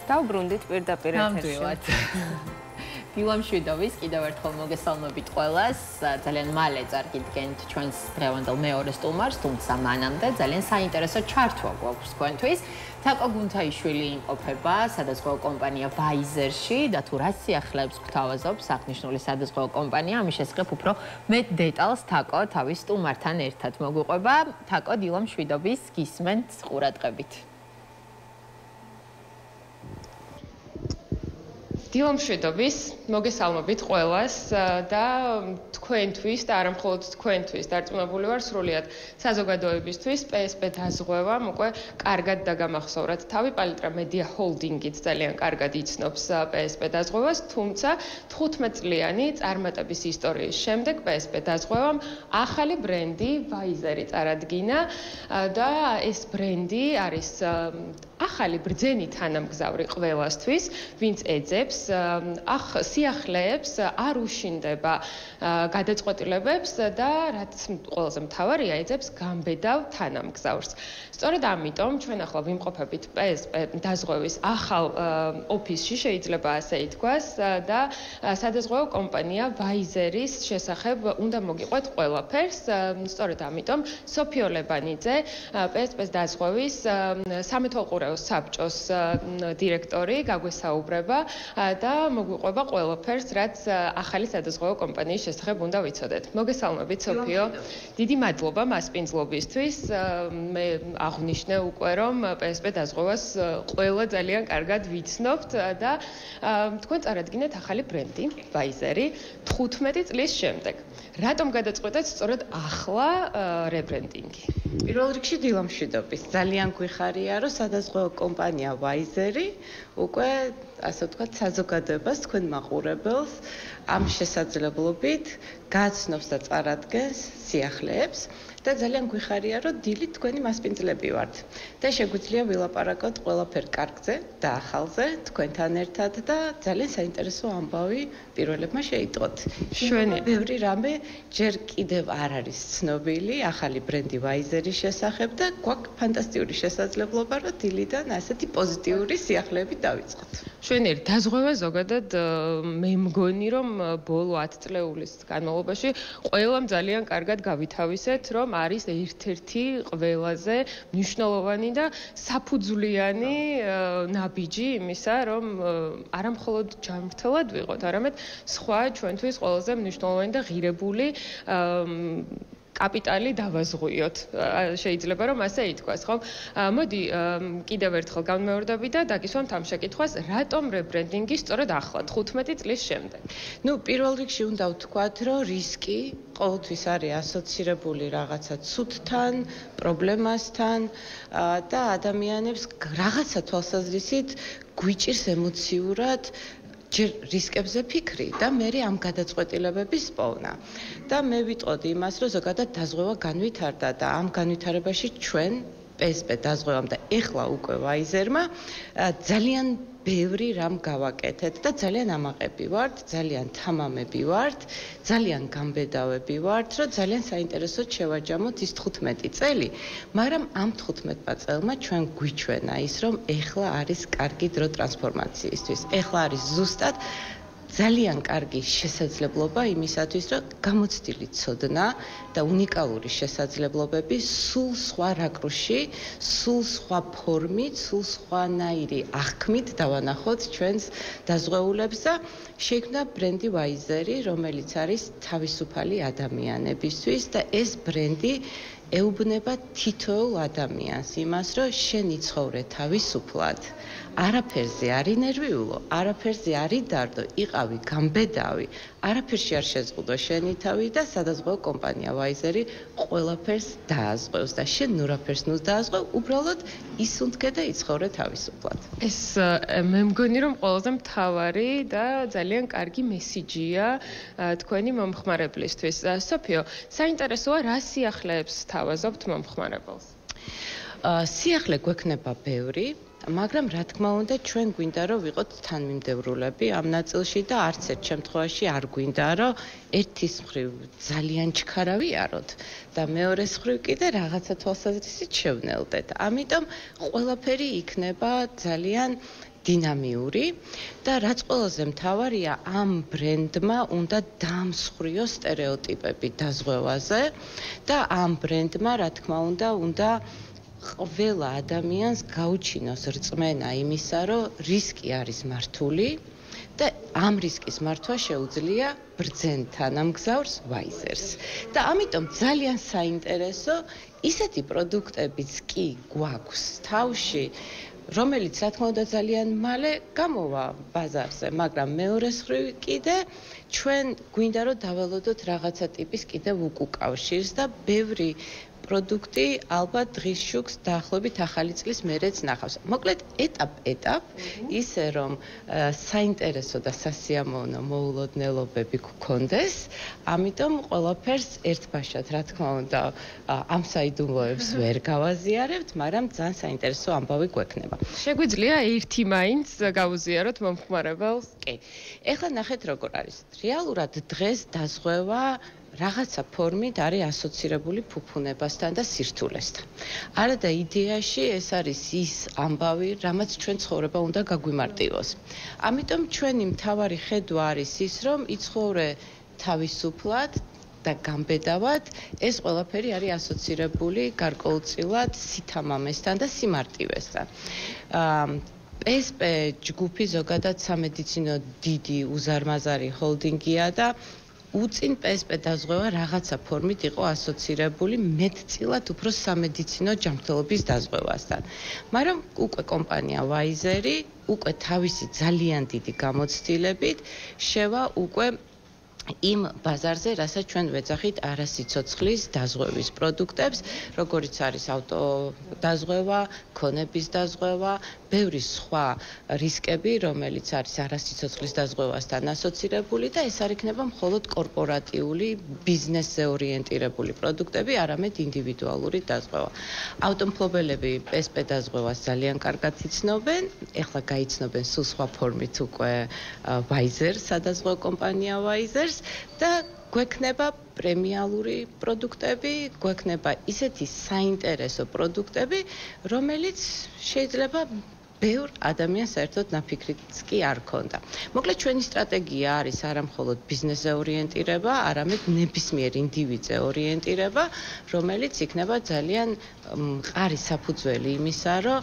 დავბრუნდით პირდაპირ ეთერში. დილამ შვიდობის კიდევ ერთხელ მოგესალმებით ყველას. ძალიან მალე წარგიდგენთ ჩვენს დღევანდელ მეორე სტუმარს, თუმცა მანამდე ძალიან საინტერესო ჩართვა გვაქვს თქვენთვის. თაკო გუნთაიშვილი იმყოფება სადაზღვევო კომპანია Pfizer-ში და თუ რა სიახლეებს გვთავაზობს აღნიშნული სადაზღვევო კომპანია, ამის შესახებ უფრო მეტ დეტალს თაკო თავის სტუმართან ერთად მოგვიყვება. თაკო, დილამ შვიდობის, გისმენთ ყურადღებით. დილამ შვიდობის, მოგესალმებით ყველას და თქვენთვის და არა მხოლოდ თქვენთვის დარწმუნებული ვარ სრულიად საზოგადოებისთვის PSP დაზღვევამ უკვე კარგად დაგამახსოვრათ თავი პალიტრა მედია ჰოლდინგით ძალიან კარგად იცნობს PSP დაზღვევას, თუმცა 15 წლიანი წარმატების ისტორიის შემდეგ PSP დაზღვევამ ახალი ბრენდი Pfizer-ი წარადგინა და ეს ბრენდი არის ახალი ბრძენი თანამგზავრი ყველასთვის, ვინც ეძებს სიახლეებს, არ უშინდება გადაწყვეტილებებს და რაც ყველაზე მთავარია, ეძებს გამბედავ თანამგზავრს. სწორედ ამიტომ ჩვენ ახლა ვიმყოფებით PSP დაზღვევის ახალ ოფისში, შეიძლება ასე ითქვას და სადაზღვევო კომპანია Pfizer-ის შესახებ უნდა მოგიყვეთ ყველაფერს. სწორედ ამიტომ სოფიო ლებანიძე, PSP-ს დაზღვევის სამეთვალყურეო საბჭოს დირექტორი გაგვესაუბრება და მოგვიყვება ყველაფერს, რაც ახალი სადაზღვევო კომპანიის შესახებ უნდა ვიცოდეთ. მოგესალმებით, სოფიო. დიდი მადლობა მასპინძლობისთვის. მე აღვნიშნე უკვე, რომ PSP დაზღვევას ყველა ძალიან კარგად ვიცნობთ და თქვენ წარადგინეთ ახალი ბრენდი, Pfizer-ი, 15 წლის შემდეგ. რატომ გადაწყვეტეთ სწორედ ახლა რებრენდინგი? პირველ რიგში დილამ შვიდობის. ძალიან გვიხარია, რომ სადაზღვევო კომპანია Pfizer-ი უკვე ასე ვთქვათ საზოგადოებას თქვენ მაყურებელს ამ შესაძლებლობით გაცნობს და წარადგენს სიახლეებს და ძალიან გვიხარია, რომ დილით თქვენი მასპინძლები ვართ და შეგვიძლია ვილაპარაკოთ ყველაფერ კარგზე და ახალზე თქვენთან ერთად და ძალიან საინტერესო ამბავი პირველებმა შეიტყოთ. შვენი ბევრი რამე ჯერ კიდევ არ არის ცნობილი ახალი ბრენდი Pfizer-ის შესახებ და გვაქვს ფანტასტიკური შესაძლებლობა, რომ დილიდან ასეთი პოზიტიური სიახლეები დავიწყოთ. შვენიერ დაზღვევა ზოგადად მე მგონი, რომ ბოლო 10 წლეულის განმავლობაში ყველამ ძალიან კარგად გავითავისეთ, რომ არის ერთ-ერთი ყველაზე მნიშვნელოვანი და საფუძვლიანი ნაბიჯი იმისა, რომ არა მხოლოდ ჯანმრთელად ვიყოთ, არამედ სხვა ჩვენთვის ყველაზე მნიშვნელოვანი და ღირებული კაპიტალი დავაზღვიოთ. შეიძლება რომ ასე ითქვას, ხო? მოდი კიდევ ერთხელ განმეორდები და დაგისვამთ ამ შეკითხვას, რატომ რებრენდინგი სწორედ ახლა 15 წლის შემდეგ? პირველ რიგში უნდა ვთქვათ, რომ რისკი ყოველთვის არის ასოცირებული რაღაცა ცუდთან, პრობლემასთან და ადამიანებს რაღაცა თვალსაზრისით გვიჭირს ემოციურად ჯერ რისკებზე ფიქრი და მე ამ გადაწყვეტილებების პოვნა. და მე ვიტყოდი იმას, რომ ზოგადად დაზღვევა განვითარდა და ამ განვითარებაში ჩვენ PSP დაზღვევამ და ეხლა უკვე Pfizer-მა ძალიან ბევრი რამ გავაკეთეთ და ძალიან ამაყები ვართ, ძალიან თამამები ვართ, ძალიან გამბედავები ვართ, რომ ძალიან საინტერესოდ შევაჯამოთ ის 15 წელი, მაგრამ ამ 15 წელმა ჩვენ გვიჩვენა ის, რომ ეხლა არის კარგი დრო ტრანსფორმაციისთვის. ეხლა არის ზუსტად ძალიან კარგი შესაძლებლობა იმისათვის, რომ გამოცდილი ცოდნა და უნიკალური შესაძლებლობები სულ სხვა რაკურსში, სულ სხვა ფორმით, სულ სხვანაირი აღქმით დავანახოთ ჩვენს დაზღვეულებს და შეიქმნა ბრენდი Pfizer-ი, რომელიც არის თავისუფალი ადამიანებისთვის და ეს ბრენდი ეუბნება თითოეულ ადამიანს იმას, რომ შენ იცხოვრე თავისუფლად. არაფერზე არ ინერვიულო, არაფერზე არ იდარდო, იყავი გამბედავი, არაფერში არ შეზღუდო შენი თავი და სადაზღვევო კომპანია Pfizer-ი ყველაფერს დააზღვევს და შენ ნურაფერს ნუ დააზღვევ, უბრალოდ ისუნთქე და იცხოვრე თავისუფლად. ეს მე მგონი, რომ ყველაზე მთავარი და ძალიან კარგი მესიჯია თქვენი მომხმარებლისთვის. სოფიო, საინტერესოა რა სიახლეებს თავაზობთ მომხმარებელს? სიახლე გვექნება ბევრი. მაგრამ რა თქმა უნდა ჩვენ გვინდა რომ ვიყოთ თანმიმდევრულები ამ ნაწილში და არც ერთ შემთხვევაში არ გვინდა რომ ერთის მხრივ ძალიან ჩქარა ვიაროთ და მეორეს მხრივ კიდე რაღაცა თვალსაზრისით შევნელდეთ. ამიტომ ყველაფერი იქნება ძალიან დინამიური და რაც ყველაზე მთავარია ამ ბრენდმა უნდა დაამსხვრიო სტერეოტიპები დაზღვევაზე და ამ ბრენდმა რა თქმა უნდა ყველა ადამიანს გაუჩინოს რწმენა იმისა, რომ რისკი არის მართული და ამ რისკის მართვა შეუძლია ბრძენთან ამ გზავრს Wizers. და ამიტომ ძალიან საინტერესო ისეთი პროდუქტებიც კი გვაქვს თავში, რომელიც რა თქმა უნდა ძალიან მალე გამოვა ბაზარზე, მაგრამ მეორე მხრივ კიდე ჩვენ გვინდა რომ დაველოდოთ რაღაცა ტიპის კიდევ უკუკავშირს და ბევრი პროდუქტი ალბათ დღის შუქს დაახლოებით ახალი წლის მერეც ნახავს. მოკლედ ეტაპ ისე რომ საინტერესო და სასიამოვნო მოულოდნელობები გქონდეს, ამიტომ ყველაფერს ერთბაშად რა თქმა უნდა ამ საიდუმლოებს ვერ გავაზიარებთ, მაგრამ ძალიან საინტერესო ამბავი გვექნება. შეგვიძლია ერთი მაინც გავუზიაროთ მომხმარებელს? კი. ეხლა ნახეთ როგორ არის. რეალურად დღეს დაზღვევა რაღაცა ფორმით არის ასოცირებული ფუფუნებასთან და სირთულესთან. არა და იდეაში ეს არის ის ამბავი, რამაც ჩვენ ცხოვრება უნდა გაგვიმარტივოს. ამიტომ ჩვენი მთავარი ხედვა არის ის, რომ იცხოვრე თავისუფლად და გამბედავად, ეს ყველაფერი არის ასოცირებული გარკვეულწილად სითამამესთან და სიმარტივესთან. PSP ჯგუფი ზოგადად სამედიცინო დიდი უზარმაზარი ჰოლდინგია და უწინ PSP დაზღვევა რაღაცა ფორმით იყო ასოცირებული მეტწილად უფრო სამედიცინო ჯანმრთელობის დაზღვევასთან. მაგრამ უკვე კომპანია Wizers უკვე თავისი ძალიან დიდი გამოცდილებით შევა უკვე იმ ბაზარზე, რასაც ჩვენ ვეძახით არასიცოცხლის დაზღვევის პროდუქტებს, როგორიც არის ავტო დაზღვევა, ქონების დაზღვევა, ბევრი სხვა რისკები, რომელიც არის არასიცოცხლის დაზღვევასთან ასოცირებული და ეს არ იქნება მხოლოდ კორპორატიული, ბიზნესზე ორიენტირებული პროდუქტები, არამედ ინდივიდუალური დაზღვევა. ავტომფლობელები PSP დაზღვევას ძალიან კარგად იცნობენ, ეხლა გაიცნობენ სულ სხვა ფორმით უკვე Wizers, სადაზღვევო კომპანია Wizers და გვექნება პრემიალური პროდუქტები, გვექნება ისეთი საინტერესო პროდუქტები, რომელიც შეიძლება ბევრ ადამიანს საერთოდ ნაფიქრიც კი არ ქონდა. მოკლედ ჩვენი სტრატეგია არის არა მხოლოდ ბიზნესზე ორიენტირება, არამედ ნებისმიერ ინდივიდზე ორიენტირება, რომელიც იქნება ძალიან მყარი საფუძველი იმისა, რომ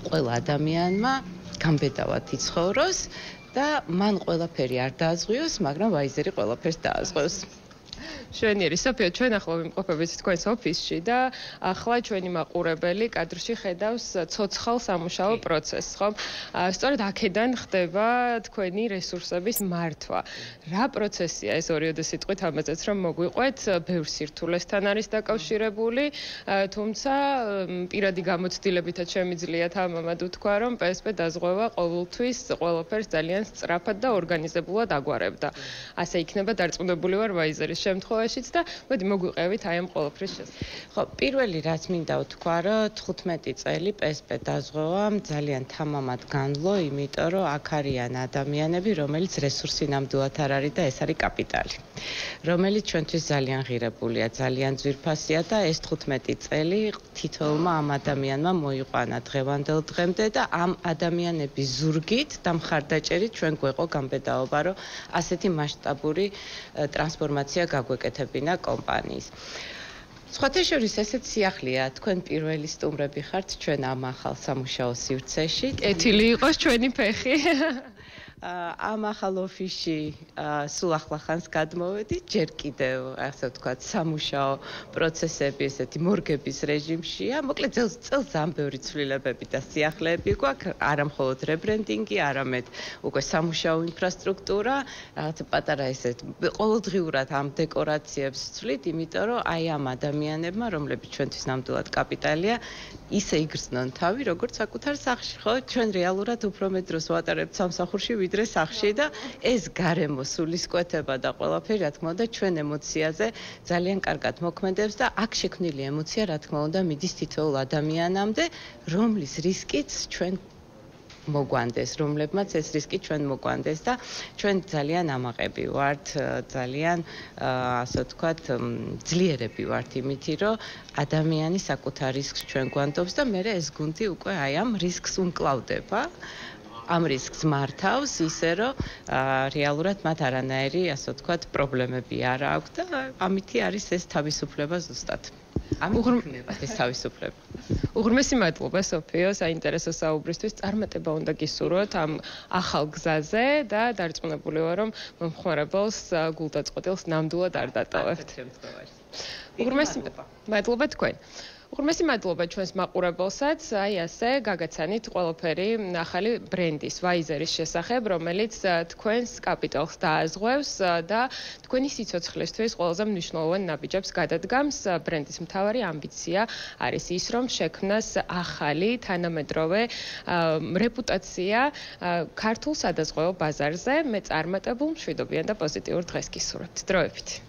ყველა ადამიანმა გამბედავად იცხოვროს და მან ყველაფერი არ დააზღვიოს, მაგრამ Wizers ყველაფერს დააზღვევს. შვენიერი სოფიო, ჩვენ ახლა ვიმყოფებით თქვენს ოფისში და ახლა ჩვენი მაყურებელი კადრში ხედავს ცოცხალ სამუშაო პროცესს, ხო? სწორედ აქედან ხდება თქვენი რესურსების მართვა. რა პროცესია ეს ორიოდე სიტყვით ამაზეც რომ მოგვიყვეთ, ბევრ სირთულესთან არის დაკავშირებული, თუმცა პირადი გამოცდილებითაც შემიძლიათ ამამად ვთქვა, რომ PSP დაზღვევა ყოველთვის ყველაფერს ძალიან სწრაფად და ორგანიზებულად აგვარებდა. ასე იქნება დარწმუნებული ვარ Wizers შემთხვევაშიც და მოდი მოგვიყევით აი ამ ყველაფრის შესახებ. ხო, პირველი რაც მინდა ვთქვა, რომ 15 წელი PSP დაზღვევამ ძალიან თამამად განვლო, იმიტომ რომ აქ არიან ადამიანები, რომელიც რესურსი ნამდვილად არ არის და ეს არის კაპიტალი, რომელიც ჩვენთვის ძალიან ღირებულია, ძალიან ძვირფასია და ეს 15 წელი თითოეულმა ამ ადამიანმა მოიყვანა დღევანდელ დღემდე და ამ ადამიანების ზურგით და მხარდაჭერით ჩვენ გვეყო გამბედაობა, რომ ასეთი მასშტაბური ტრანსფორმაცია გაგვეკეთებინა კომპანიის. სხვათა შორის ესეც სიახლეა, თქვენ პირველი სტუმრები ხართ ჩვენ ამ ახალ სამუშაო სივრცეში. კეთილი იყოს ჩვენი ფეხი. ამ ახალ ოფისში სულ ახლახანს გადმოვედი, ჯერ კიდევ, ასე ვთქვათ, სამუშაო პროცესები ესეთი მორგების რეჟიმშია. მოკლედ წელს ამ ბევრი ცვლილებები და სიახლეები გვაქვს, არა მხოლოდ რებრენდინგი, არამედ უკვე სამუშაო ინფრასტრუქტურა, რაღაც პატარა ესეთ ყოველდღიურად ამ დეკორაციებს ვცვლით, იმიტომ რომ აი ამ ადამიანებმა, რომლებიც ჩვენთვის ნამდვილად კაპიტალია, ისე იგრძნონ თავი, როგორც საკუთარ სახლში, ხო? ჩვენ რეალურად უფრო მეტ დროს ვატარებთ სამსახურში, ვიდრე სახში და ეს გარემო სულისკვეთება და ყველაფერი რა თქმა უნდა ჩვენ ემოციაზე ძალიან კარგად მოქმედებს და აქ შექმნილი ემოცია რა თქმა უნდა მიდის თითოეულ ადამიანამდე, რომლის რისკიც ჩვენ მოგვანდეს, რომლებმაც ეს რისკი ჩვენ მოგვანდეს და ჩვენ ძალიან ამაყები ვართ, ძალიან ასე ვთქვათ, ძლიერები ვართ იმითი, რომ ადამიანი საკუთარ რისკს ჩვენ გვანტობს და მე ეს გუნდი უკვე აი ამ რისკს უმკლავდება. ამ რისკს მართავს ისე რომ რეალურად მათ არანაირი ასე ვთქვათ პრობლემები არ აქვს და ამითი არის ეს თავისუფლება ზუსტად. ამიღრმება ეს თავისუფლება. უღრმესი მადლობა სოფიო საინტერესო საუბრისთვის. წარმატება უნდა გისურვოთ ამ ახალ გზაზე და დარწმუნებული ვარ რომ მომხმარებელს გულდაწყვეტილს ნამდვილად არ დატოვებთ. უღრმესი მადლობა თქვენ. უღრმესი მადლობა ჩვენს მაყურებელსაც, აი ასე გაგაცანით ყველაფერი ახალი ბრენდის ვაიზერის შესახებ, რომელიც თქვენს კაპიტალს დააზღვევს და თქვენი სიცოცხლისთვის ყველაზე მნიშვნელოვან ნაბიჯებს გადადგამს. ბრენდის მთავარი ამბიცია არის ის, რომ შექმნას ახალი თანამედროვე რეპუტაცია ქართულ სადაზღვევო ბაზარზე. მე წარმატებულ, მშვიდობიან და პოზიტიურ დღეს გისურვებთ. დროებით.